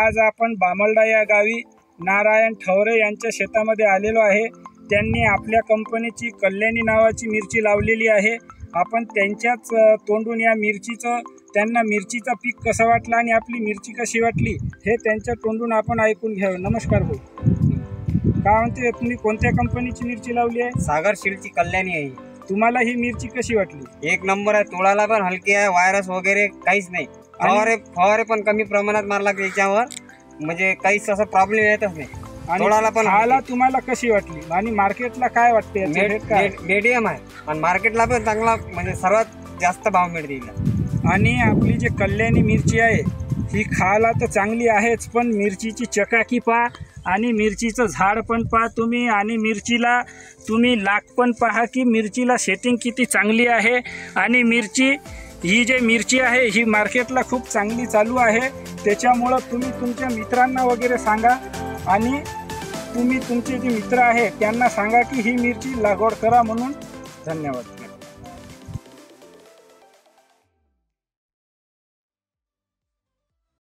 आज आपण बामल्डा या गावी नारायण ठवरे यांच्या शेतामध्ये आलेलो आहे। त्यांनी आपल्या कंपनीची कल्याणी नावाची मिरची लावलेली आहे। आपण त्यांच्याच तोंडून या त्यांना मिरचीचा पीक कसा वाटला आणि आपली मिरची कशी वाटली हे त्यांच्या तोंडून आपण ऐकून घ्यावे। नमस्कार भाऊ, काय म्हणते, तुम्ही कोणत्या कंपनीची मिरची लावली आहे? सागर शील्डची कल्याणी आहे। तुम्हाला ही मिरची कशी वाटली? एक नंबर आहे, तोडायला पण हलकी आहे, व्हायरस वगैरे काहीच नाही। फवारे पण कमी प्रमाणात मारला त्याच्यावर, म्हणजे काहीच असा प्रॉब्लेम येतच नाही। तोडायला पण खायला तुम्हाला कशी वाटली आणि मार्केटला काय वाटते? मीडियम आहे आणि मार्केटला पण चांगला, म्हणजे सर्वात जास्त भाव मिळते। आणि आपली जी कल्याणी मिरची आहे ही खायला तर चांगली आहेच, पण मिरचीची चकाकी पहा आणि मिरचीचं झाड पण पहा तुम्ही, आणि मिरचीला तुम्ही लाख पण पहा की मिरचीला सेटिंग किती चांगली आहे। आणि ही जी मिरची आहे ही मार्केटला खूप चांगली चालू आहे। त्याच्यामुळं तुम्ही तुमच्या मित्रांना वगैरे सांगा आणि तुम्ही तुमचे जे मित्र आहे त्यांना सांगा की ही मिरची लागवड करा म्हणून। धन्यवाद।